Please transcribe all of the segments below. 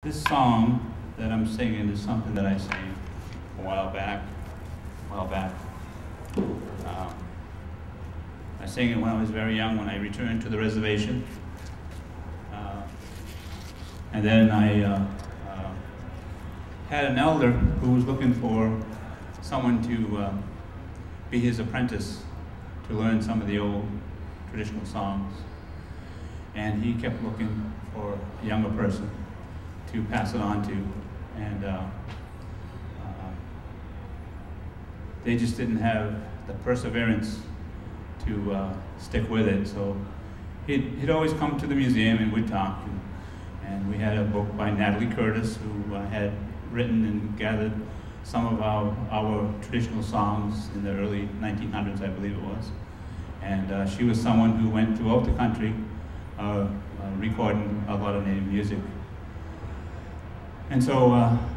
This song that I'm singing is something that I sang a while back. I sang it when I was very young, when I returned to the reservation. And then I had an elder who was looking for someone to be his apprentice, to learn some of the old traditional songs. And he kept looking for a younger person to pass it on to, and they just didn't have the perseverance to stick with it. So he'd always come to the museum and we'd talk, and we had a book by Natalie Curtis, who had written and gathered some of our traditional songs in the early 1900s, I believe it was. And she was someone who went throughout the country recording a lot of Native music. And so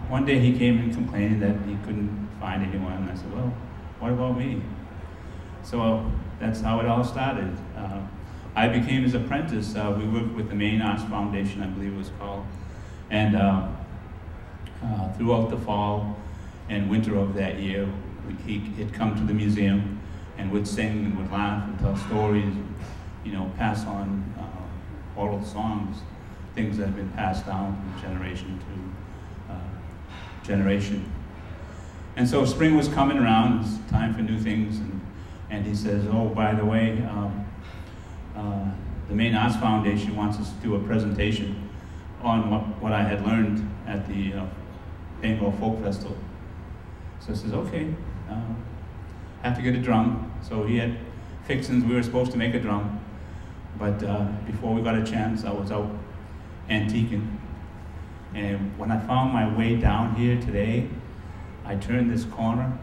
one day he came in complaining that he couldn't find anyone, and I said, well, what about me? So that's how it all started. I became his apprentice. We worked with the Maine Arts Foundation, I believe it was called, and throughout the fall and winter of that year, he'd come to the museum and would sing and would laugh and tell stories, pass on oral songs, things that have been passed down from generation to generation. And so spring was coming around, it's time for new things, and he says, oh, by the way, the Maine Arts Foundation wants us to do a presentation on what I had learned at the Bengal Folk Festival. So I says, okay, have to get a drum. So he had fixings, we were supposed to make a drum, but before we got a chance, I was out antiquing. And when I found my way down here today, I turned this corner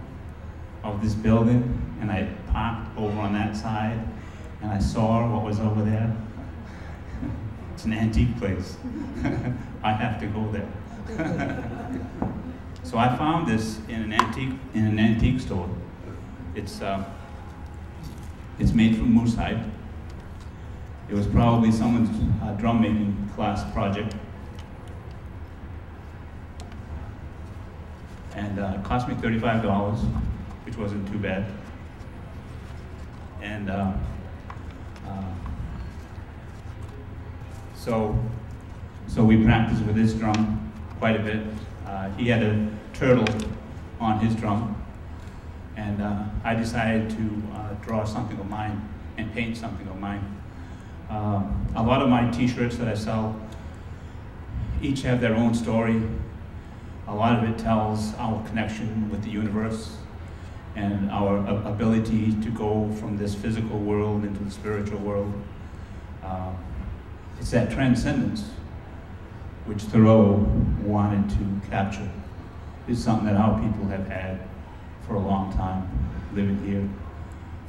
of this building and I parked over on that side and I saw what was over there. It's an antique place. I have to go there. So I found this in an antique store. It's made from moose hide. It was probably someone's drum making class project. And it cost me $35, which wasn't too bad. And so we practiced with this drum quite a bit. He had a turtle on his drum, and I decided to draw something of mine and paint something of mine. A lot of my t-shirts that I sell each have their own story. A lot of it tells our connection with the universe and our ability to go from this physical world into the spiritual world. It's that transcendence which Thoreau wanted to capture. It's something that our people have had for a long time, living here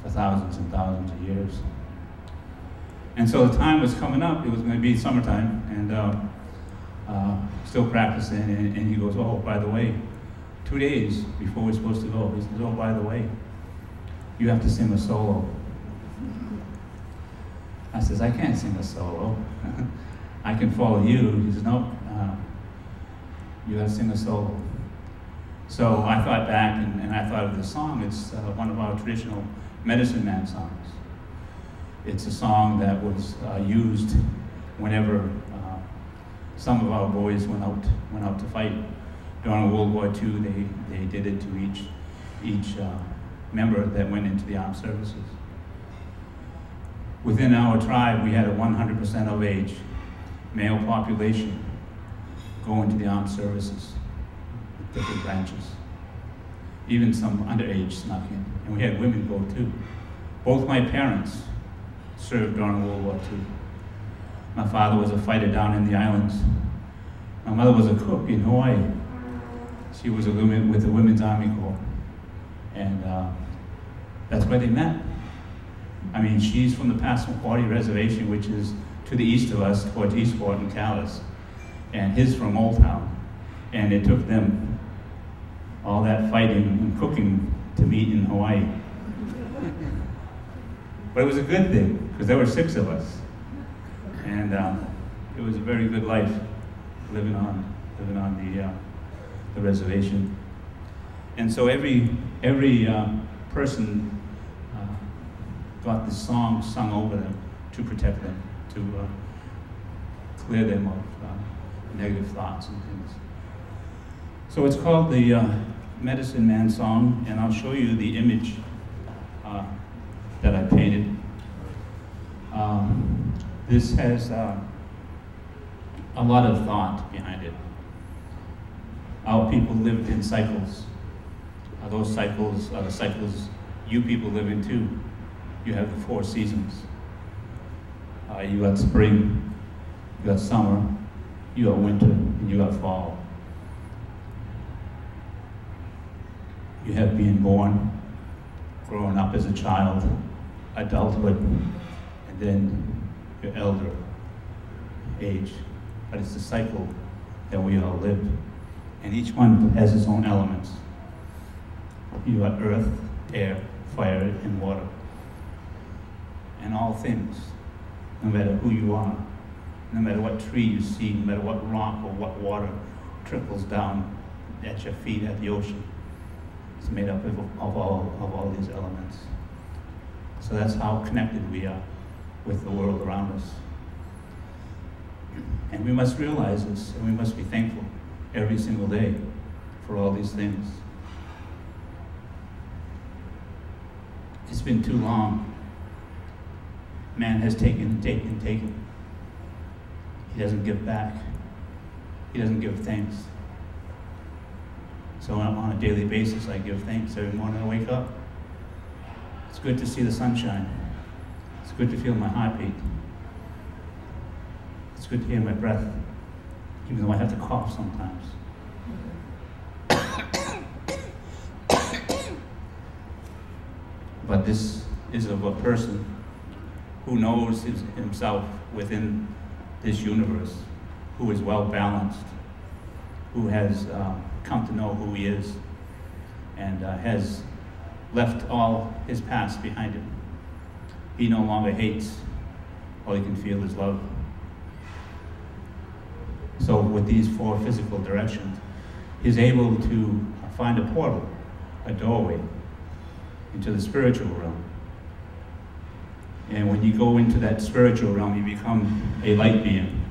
for thousands and thousands of years. And so the time was coming up, it was going to be summertime, and still practicing, and he goes, oh, by the way, 2 days before we're supposed to go, he says, oh, by the way, you have to sing a solo. I says, I can't sing a solo. I can follow you. He says, no, you got to sing a solo. So I thought back, and I thought of this song. It's one of our traditional medicine man songs. It's a song that was used whenever some of our boys went out to fight. During World War II, they did it to each member that went into the armed services. Within our tribe, we had a 100% of age male population go into the armed services with different branches. Even some underage snuck in, and we had women go too. Both my parents served during World War II. My father was a fighter down in the islands. My mother was a cook in Hawaii. She was with the Women's Army Corps. And that's where they met. I mean, she's from the Passamaquoddy Reservation, which is to the east of us, towards Eastport and Calais. And his from Old Town. And it took them all that fighting and cooking to meet in Hawaii. But it was a good thing, because there were 6 of us. And it was a very good life living on living on the reservation. And so every person got this song sung over them to protect them, to clear them of negative thoughts and things. So it's called the Medicine Man Song, and I'll show you the image that I painted. This has a lot of thought behind it. Our people lived in cycles. Those cycles are the cycles you people live in too. You have the 4 seasons. You got spring, you got summer, you got winter, and you got fall. You have being born, growing up as a child, adulthood, and then your elder age. But it's the cycle that we all live. And each one has its own elements. You got earth, air, fire, and water. And all things, no matter who you are, no matter what tree you see, no matter what rock or what water trickles down at your feet at the ocean, it's made up of all these elements. So that's how connected we are with the world around us. And we must realize this, and we must be thankful every single day for all these things. It's been too long. Man has taken. He doesn't give back. He doesn't give thanks. So on a daily basis, I give thanks every morning I wake up. It's good to see the sunshine. It's good to feel my heartbeat. It's good to hear my breath, even though I have to cough sometimes. But this is of a person who knows himself within this universe, who is well balanced, who has come to know who he is, and has left all his past behind him. He no longer hates, all he can feel is love. So with these 4 physical directions, he's able to find a portal, a doorway, into the spiritual realm. And when you go into that spiritual realm, you become a light being.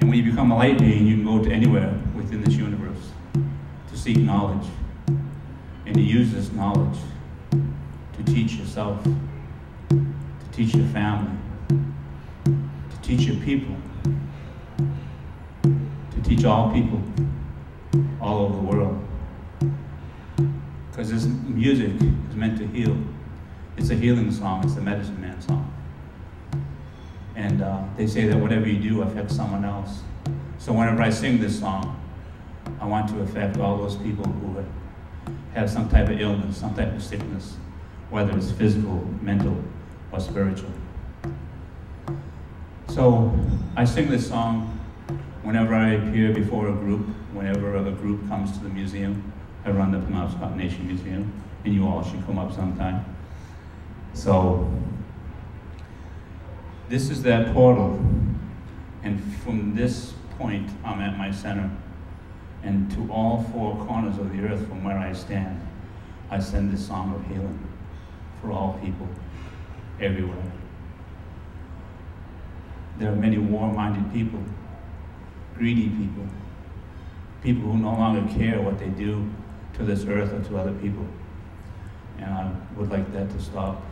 And when you become a light being, you can go to anywhere within this universe to seek knowledge. And to use this knowledge to teach yourself, to teach your family, to teach your people, to teach all people all over the world. Because this music is meant to heal. It's a healing song. It's the Medicine Man song. And they say that whatever you do affects someone else. So whenever I sing this song, I want to affect all those people who have some type of illness, some type of sickness, whether it's physical, mental, or spiritual. So I sing this song whenever I appear before a group, whenever a group comes to the museum. I run the Penobscot Nation Museum, and you all should come up sometime. So this is that portal, and from this point, I'm at my center, and to all 4 corners of the earth from where I stand, I send this song of healing for all people, everywhere. There are many war-minded people, greedy people, people who no longer care what they do to this earth or to other people. And I would like that to stop.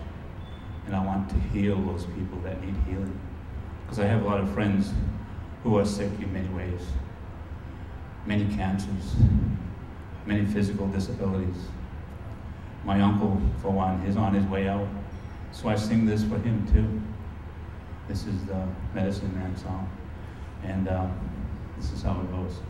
And I want to heal those people that need healing. Because I have a lot of friends who are sick in many ways. Many cancers, many physical disabilities. My uncle, for one, is on his way out. So I sing this for him too. This is the Medicine Man song. And this is how it goes.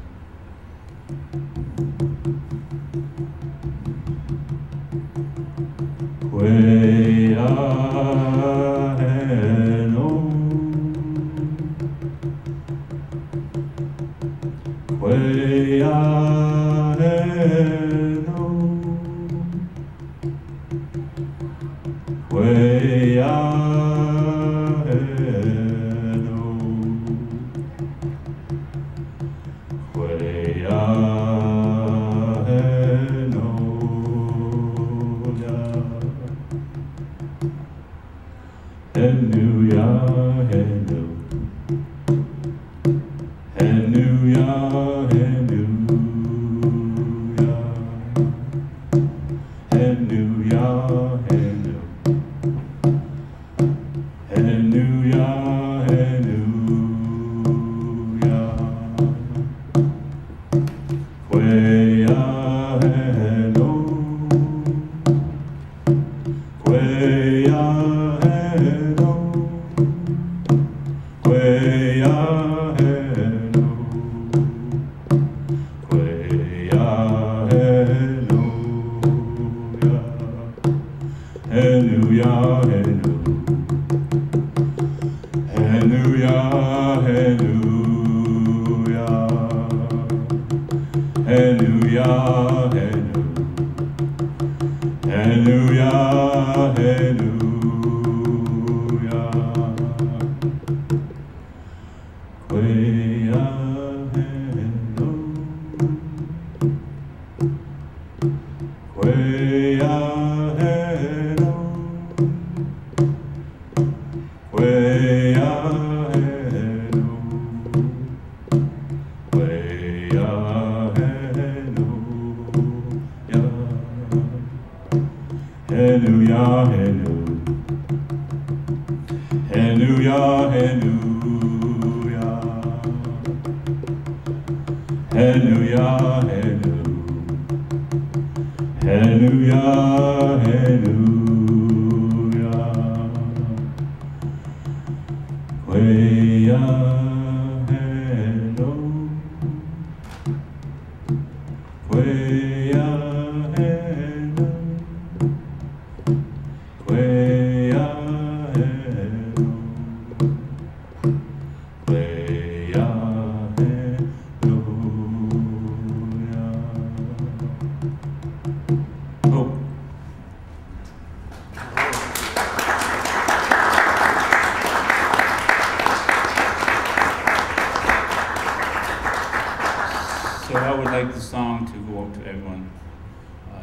So I would like the song to go out to everyone.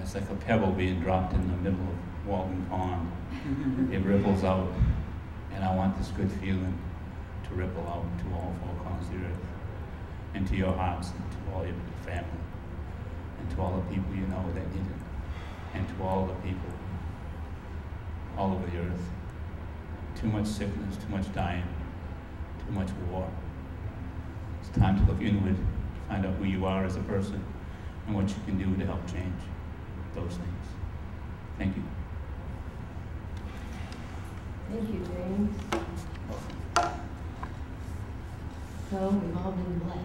It's like a pebble being dropped in the middle of Walden Pond. It ripples out, and I want this good feeling to ripple out to all four corners of the earth, and to your hearts, and to all your family, and to all the people you know that need it, and to all the people all over the earth. Too much sickness, too much dying, too much war. It's time to look inward, find out who you are as a person, and what you can do to help change those things. Thank you. Thank you, James. So we've all been blessed.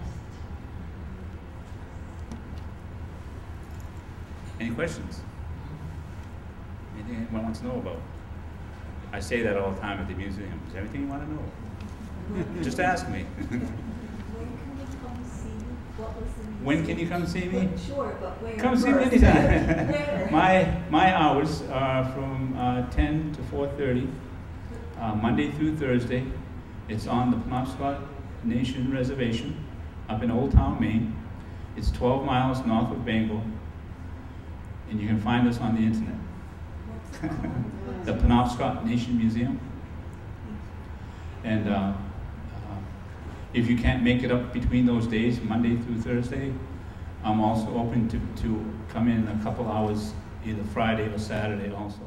Any questions? Anything anyone wants to know about? I say that all the time at the museum. Is there anything you want to know? Just ask me. When can you come see me? Sure, but where? Come see me anytime. my hours are from 10 to 4:30, Monday through Thursday. It's on the Penobscot Nation Reservation up in Old Town, Maine. It's 12 miles north of Bangor, and you can find us on the internet. The Penobscot Nation Museum. And if you can't make it up between those days, Monday through Thursday, I'm also open to come in a couple hours, either Friday or Saturday also.